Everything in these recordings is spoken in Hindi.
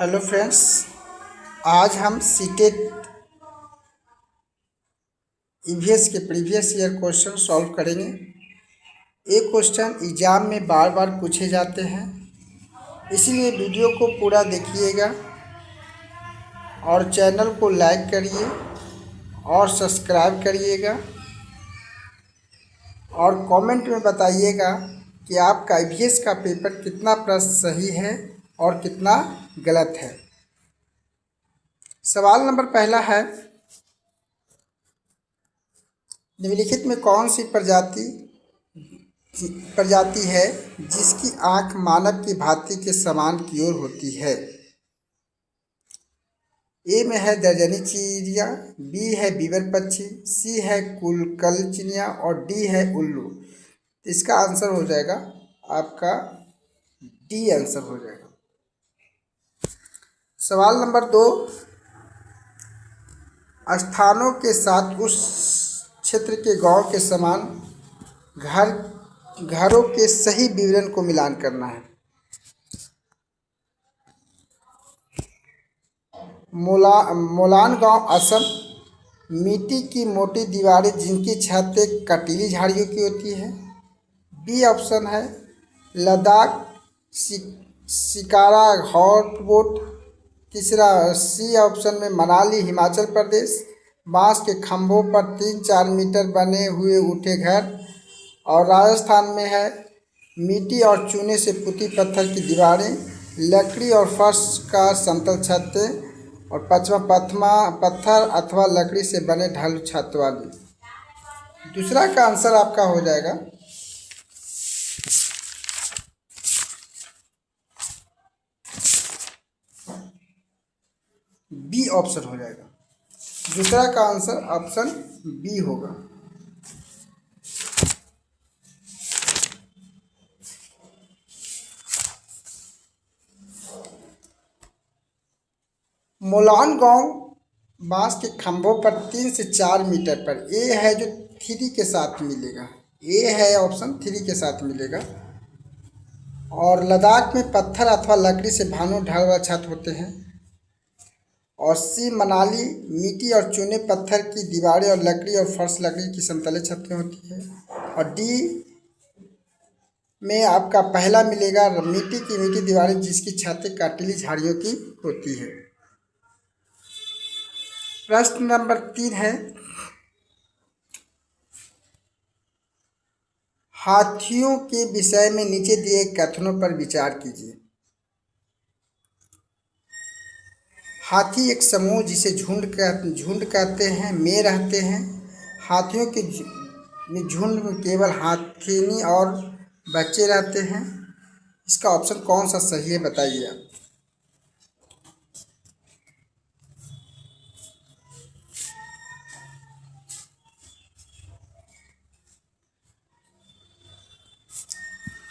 हेलो फ्रेंड्स, आज हम सीटेट ईवीएस के प्रीवियस ईयर क्वेश्चन सॉल्व करेंगे। ये क्वेश्चन एग्जाम में बार बार पूछे जाते हैं, इसीलिए वीडियो को पूरा देखिएगा और चैनल को लाइक करिए और सब्सक्राइब करिएगा और कमेंट में बताइएगा कि आपका ईवीएस का पेपर कितना प्रश्न सही है और कितना गलत है। सवाल नंबर पहला है, निम्नलिखित में कौन सी प्रजाति है जिसकी आंख मानव की भांति के समान की ओर होती है। ए में है दर्जनी चिड़िया, बी है बीवर पक्षी, सी है कुलकल चिड़िया और डी है उल्लू। इसका आंसर हो जाएगा आपका डी आंसर हो जाएगा। सवाल नंबर 2, स्थानों के साथ उस क्षेत्र के गांव के समान घरों के सही विवरण को मिलान करना है। मोलान गांव असम, मिट्टी की मोटी दीवारें जिनकी छतें कटीली झाड़ियों की होती है। बी ऑप्शन है लद्दाख शिकारा हॉट बोट। तीसरा सी ऑप्शन में मनाली हिमाचल प्रदेश, बांस के खंभों पर 3-4 मीटर बने हुए ऊंटे घर। और राजस्थान में है मिट्टी और चूने से पुती पत्थर की दीवारें, लकड़ी और फर्श का समतल छतें। और पांचवा पत्थर अथवा लकड़ी से बने ढालू छत वाली। दूसरा का आंसर आपका हो जाएगा बी ऑप्शन हो जाएगा। दूसरा का आंसर ऑप्शन बी होगा। मोलान गांव बांस के खंभों पर 3 से 4 मीटर पर, ए है जो 3 के साथ मिलेगा, ए है ऑप्शन 3 के साथ मिलेगा। और लद्दाख में पत्थर अथवा लकड़ी से भानु ढाल वाला छत होते हैं। और सी मनाली मिट्टी और चूने पत्थर की दीवारें और लकड़ी और फर्श लकड़ी की समतले छतें होती है। और डी में आपका पहला मिलेगा मिट्टी की दीवारें जिसकी छतें काटीली झाड़ियों की होती है। प्रश्न नंबर 3 है, हाथियों के विषय में नीचे दिए कथनों पर विचार कीजिए। हाथी एक समूह जिसे झुंड कहते हैं में रहते हैं। हाथियों के झुंड में केवल हाथिनी और बच्चे रहते हैं। इसका ऑप्शन कौन सा सही है बताइए आप।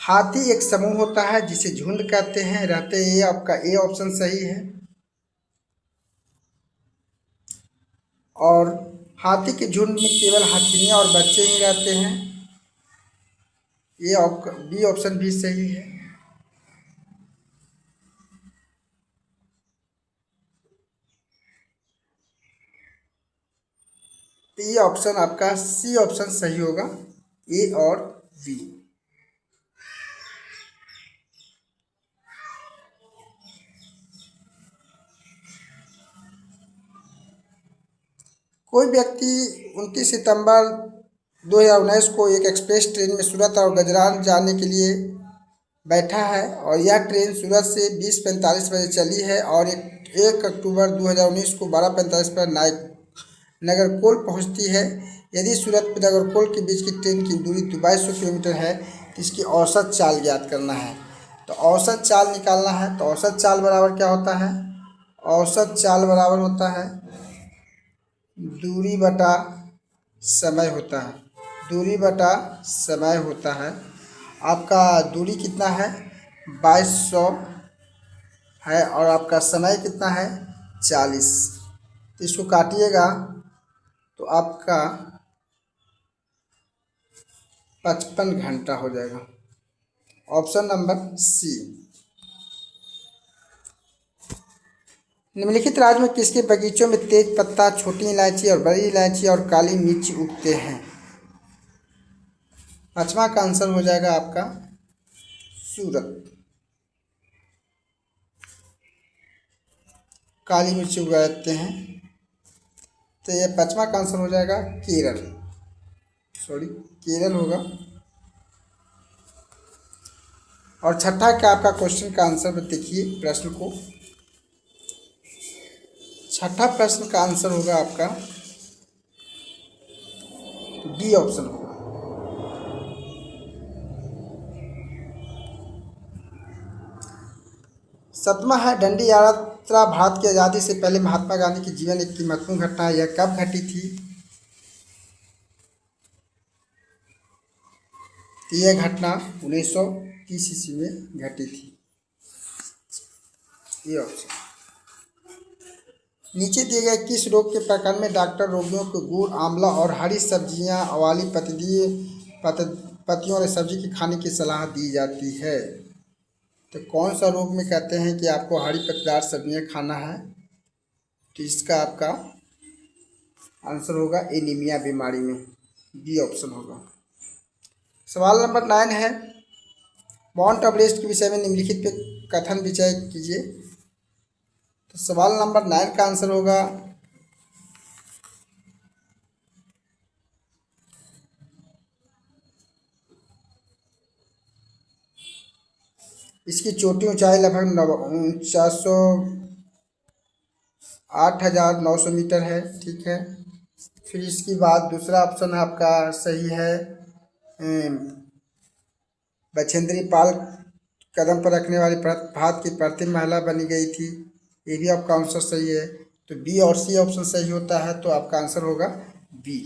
हाथी एक समूह होता है जिसे झुंड कहते हैं रहते हैं, ये आपका ए ऑप्शन सही है। और हाथी के झुंड में केवल हाथिनियाँ और बच्चे ही रहते हैं, ये बी ऑप्शन भी सही है। तो ये ऑप्शन आपका सी ऑप्शन सही होगा, ए और बी। कोई व्यक्ति 29 सितंबर 2019 को एक एक्सप्रेस ट्रेन में सूरत और गुजरात जाने के लिए बैठा है और यह ट्रेन सूरत से 20:45 बजे चली है और 1 अक्टूबर 2019 को 12:45 पर नागरकोल पहुंचती है। यदि सूरत और नागरकोल के बीच की ट्रेन की दूरी 2200 किलोमीटर है तो इसकी औसत चाल ज्ञात करना है। तो औसत चाल निकालना है, तो औसत चाल बराबर क्या होता है? औसत चाल बराबर होता है दूरी बटा समय होता है। दूरी बटा समय होता है। आपका दूरी कितना है? 2200 है और आपका समय कितना है? 40। तो इसको काटिएगा तो आपका 55 घंटा हो जाएगा। Option number C. निम्नलिखित राज्य में किसके बगीचों में तेज पत्ता, छोटी इलायची और बड़ी इलायची और काली मिर्च उगते हैं? पांचवा का आंसर हो जाएगा आपका सूरत। काली मिर्च उगाते हैं, तो ये पांचवा का आंसर हो जाएगा केरल, सॉरी केरल होगा। और छठा का आपका क्वेश्चन का आंसर देखिए प्रश्न को। छठा प्रश्न का आंसर होगा आपका डी ऑप्शन होगा। सतमा है डंडी यात्रा भारत की आज़ादी से पहले महात्मा गांधी के जीवन की महत्वपूर्ण घटना है, यह कब घटी थी? तो यह घटना 1930 ईस्वी में घटी थी, ये ऑप्शन। नीचे दिए गए किस रोग के प्रकरण में डॉक्टर रोगियों को गुड़, आंवला और हरी सब्जियां वाली पत्तियों वाली सब्जी के खाने की सलाह दी जाती है? तो कौन सा रोग में कहते हैं कि आपको हरी पत्तेदार सब्जियां खाना है? तो इसका आपका आंसर होगा एनीमिया बीमारी में, बी ऑप्शन होगा। सवाल नंबर 9 है माउंट एवरेस्ट के विषय में निम्नलिखित पे कथन विचय कीजिए। तो सवाल नंबर 9 का आंसर होगा इसकी चोटी ऊंचाई लगभग 8,900 मीटर है, ठीक है। फिर इसके बाद दूसरा ऑप्शन आपका सही है, बछेंद्री पाल कदम पर रखने वाली भारत की प्रथम महिला बनी गई थी, ये भी आपका आंसर सही है। तो बी और सी ऑप्शन सही होता है, तो आपका आंसर होगा बी।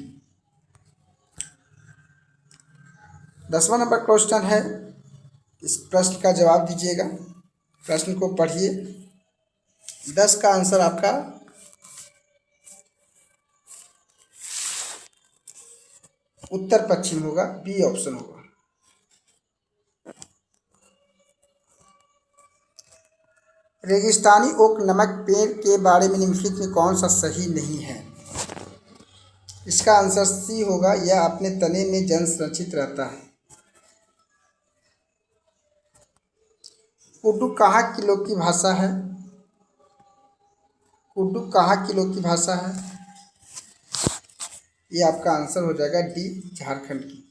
10वां नंबर क्वेश्चन है, इस प्रश्न का जवाब दीजिएगा, प्रश्न को पढ़िए। 10 का आंसर आपका उत्तर पश्चिम होगा, बी ऑप्शन होगा। रेगिस्तानी ओक नमक पेड़ के बारे में निम्नलिखित में कौन सा सही नहीं है? इसका आंसर सी होगा, यह अपने तने में जन संरक्षित रहता है। कुड्डू कहाँ की लोक की भाषा है? कुड्डू कहाँ की लोक की भाषा है? ये आपका आंसर हो जाएगा डी झारखंड की।